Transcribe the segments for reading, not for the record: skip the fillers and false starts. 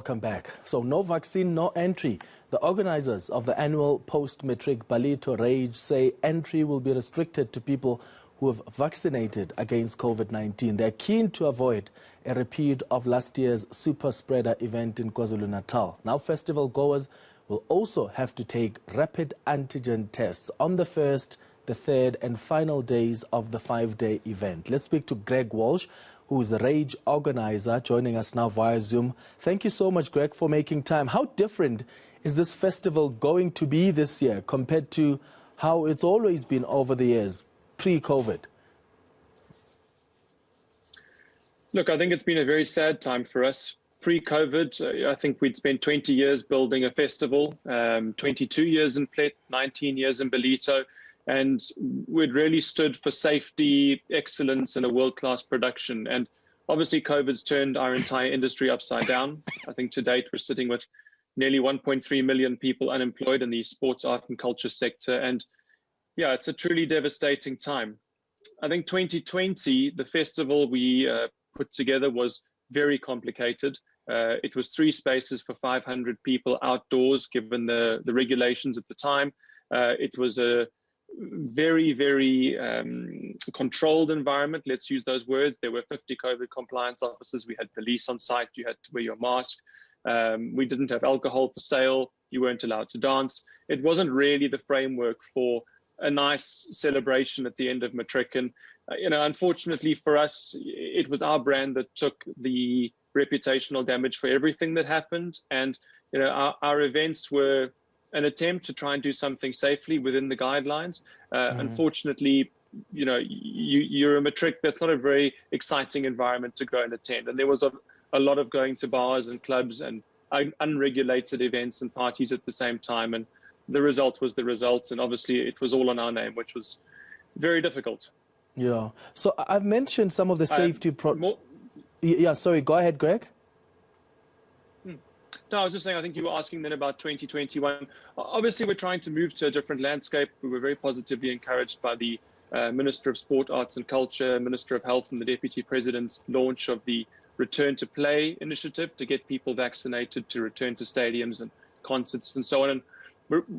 welcome back. So no vaccine, no entry. The organizers of the annual post-matric Ballito rage say entry will be restricted to people who have vaccinated against COVID-19. They're keen to avoid a repeat of last year's super spreader event in KwaZulu-Natal. Now festival goers will also have to take rapid antigen tests on the first, the third and final days of the 5-day event. Let's speak to Greg Walsh, who is the rage organizer, joining us now via Zoom. Thank you so much, Greg, for making time. How different is this festival going to be this year compared to how it's always been over the years, pre-COVID? Look, I think it's been a very sad time for us. Pre-COVID, I think we'd spent 20 years building a festival, 22 years in Plet, 19 years in Ballito, and we'd really stood for safety, excellence, and a world-class production. And obviously, COVID's turned our entire industry upside down. I think to date, we're sitting with nearly 1.3 million people unemployed in the sports, art, and culture sector. And yeah, it's a truly devastating time. I think 2020, the festival we put together was very complicated. It was 3 spaces for 500 people outdoors, given the regulations at the time. It was a very, very controlled environment. Let's use those words. There were 50 COVID compliance officers. We had police on site. You had to wear your mask. We didn't have alcohol for sale. You weren't allowed to dance. It wasn't really the framework for a nice celebration at the end of Matric. And unfortunately for us, it was our brand that took the reputational damage for everything that happened. And our events were an attempt to try and do something safely within the guidelines. Unfortunately, you're a Matric. That's not a very exciting environment to go and attend. And there was a lot of going to bars and clubs and unregulated events and parties at the same time. And the result was the result. And obviously it was all on our name, which was very difficult. Yeah. So I've mentioned some of the safety... Yeah, sorry, go ahead, Greg. No, I was just saying, I think you were asking then about 2021. Obviously, we're trying to move to a different landscape. We were very positively encouraged by the Minister of Sport, Arts and Culture, Minister of Health and the Deputy President's launch of the Return to Play initiative to get people vaccinated to return to stadiums and concerts and so on. And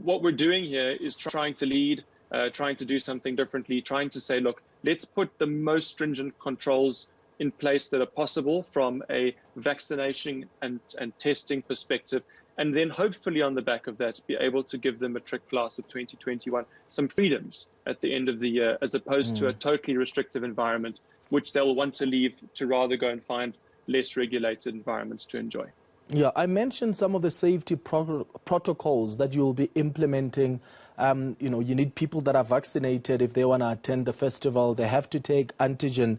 what we're doing here is trying to lead, trying to do something differently, trying to say, look, let's put the most stringent controls in place that are possible from a vaccination and testing perspective, and then hopefully on the back of that be able to give the Matric class of 2021 some freedoms at the end of the year, as opposed to a totally restrictive environment, which they'll want to leave to rather go and find less regulated environments to enjoy. Yeah, I mentioned some of the safety protocols that you'll be implementing. You need people that are vaccinated if they want to attend the festival. They have to take antigen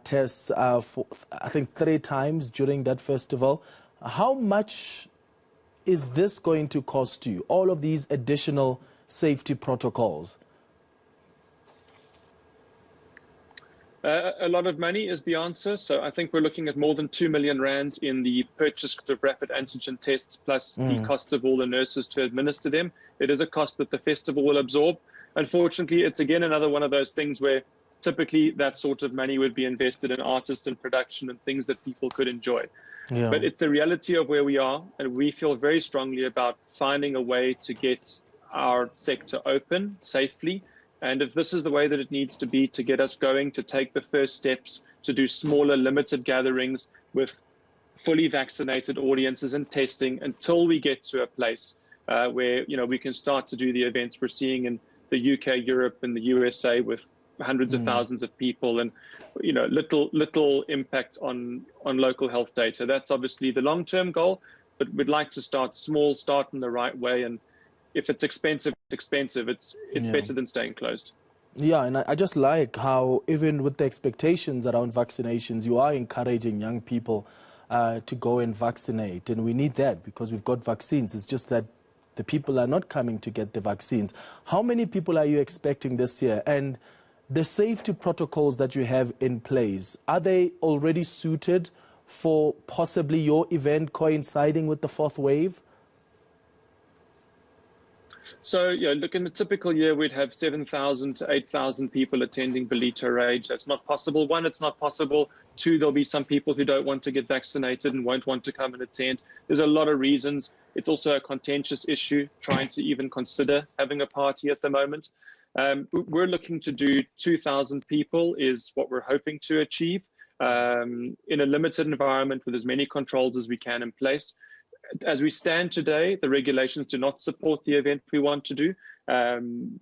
tests for, I think, 3 times during that festival. How much is this going to cost you, all of these additional safety protocols? A lot of money is the answer. So I think we're looking at more than 2 million rand in the purchase of rapid antigen tests, plus the cost of all the nurses to administer them. It is a cost that the festival will absorb. Unfortunately, it's again another one of those things where typically that sort of money would be invested in artists and production and things that people could enjoy. Yeah. But it's the reality of where we are, and we feel very strongly about finding a way to get our sector open safely. And if this is the way that it needs to be to get us going, to take the first steps, to do smaller, limited gatherings with fully vaccinated audiences and testing until we get to a place where we can start to do the events we're seeing in the UK, Europe, and the USA with hundreds of thousands of people and little impact on local health data. That's obviously the long-term goal, but we'd like to start small, start in the right way, and if it's expensive, it's better than staying closed. Yeah, and I just like how even with the expectations around vaccinations, you are encouraging young people to go and vaccinate. And we need that because we've got vaccines. It's just that the people are not coming to get the vaccines. How many people are you expecting this year? And the safety protocols that you have in place, are they already suited for possibly your event coinciding with the 4th wave? So, look, in a typical year, we'd have 7,000 to 8,000 people attending Ballito Rage. That's not possible. One, it's not possible. Two, there'll be some people who don't want to get vaccinated and won't want to come and attend. There's a lot of reasons. It's also a contentious issue, trying to even consider having a party at the moment. We're looking to do 2,000 people is what we're hoping to achieve in a limited environment with as many controls as we can in place. As we stand today, the regulations do not support the event we want to do.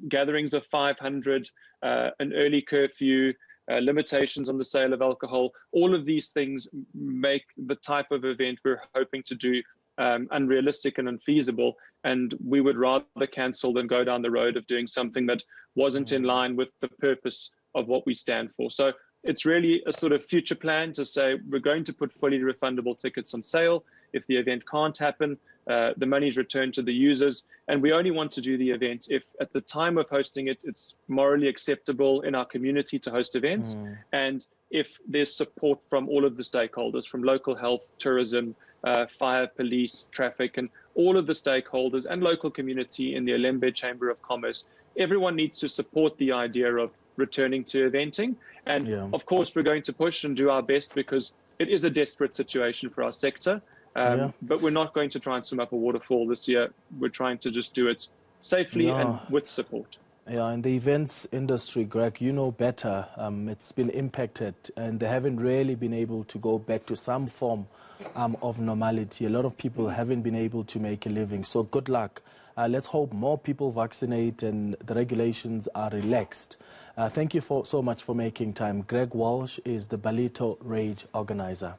Gatherings of 500, an early curfew, limitations on the sale of alcohol, all of these things make the type of event we're hoping to do unrealistic and unfeasible. And we would rather cancel than go down the road of doing something that wasn't in line with the purpose of what we stand for. So it's really a sort of future plan to say we're going to put fully refundable tickets on sale. If the event can't happen, the money is returned to the users. And we only want to do the event if at the time of hosting it, it's morally acceptable in our community to host events. And if there's support from all of the stakeholders, from local health, tourism, fire, police, traffic, and all of the stakeholders and local community in the Alembe Chamber of Commerce, everyone needs to support the idea of returning to eventing. And of course, we're going to push and do our best because it is a desperate situation for our sector. But we're not going to try and swim up a waterfall this year. We're trying to just do it safely and with support. Yeah, in the events industry, Greg, you know better. It's been impacted and they haven't really been able to go back to some form of normality. A lot of people haven't been able to make a living. So good luck. Let's hope more people vaccinate and the regulations are relaxed. Thank you so much for making time. Greg Walsh is the Ballito Rage organizer.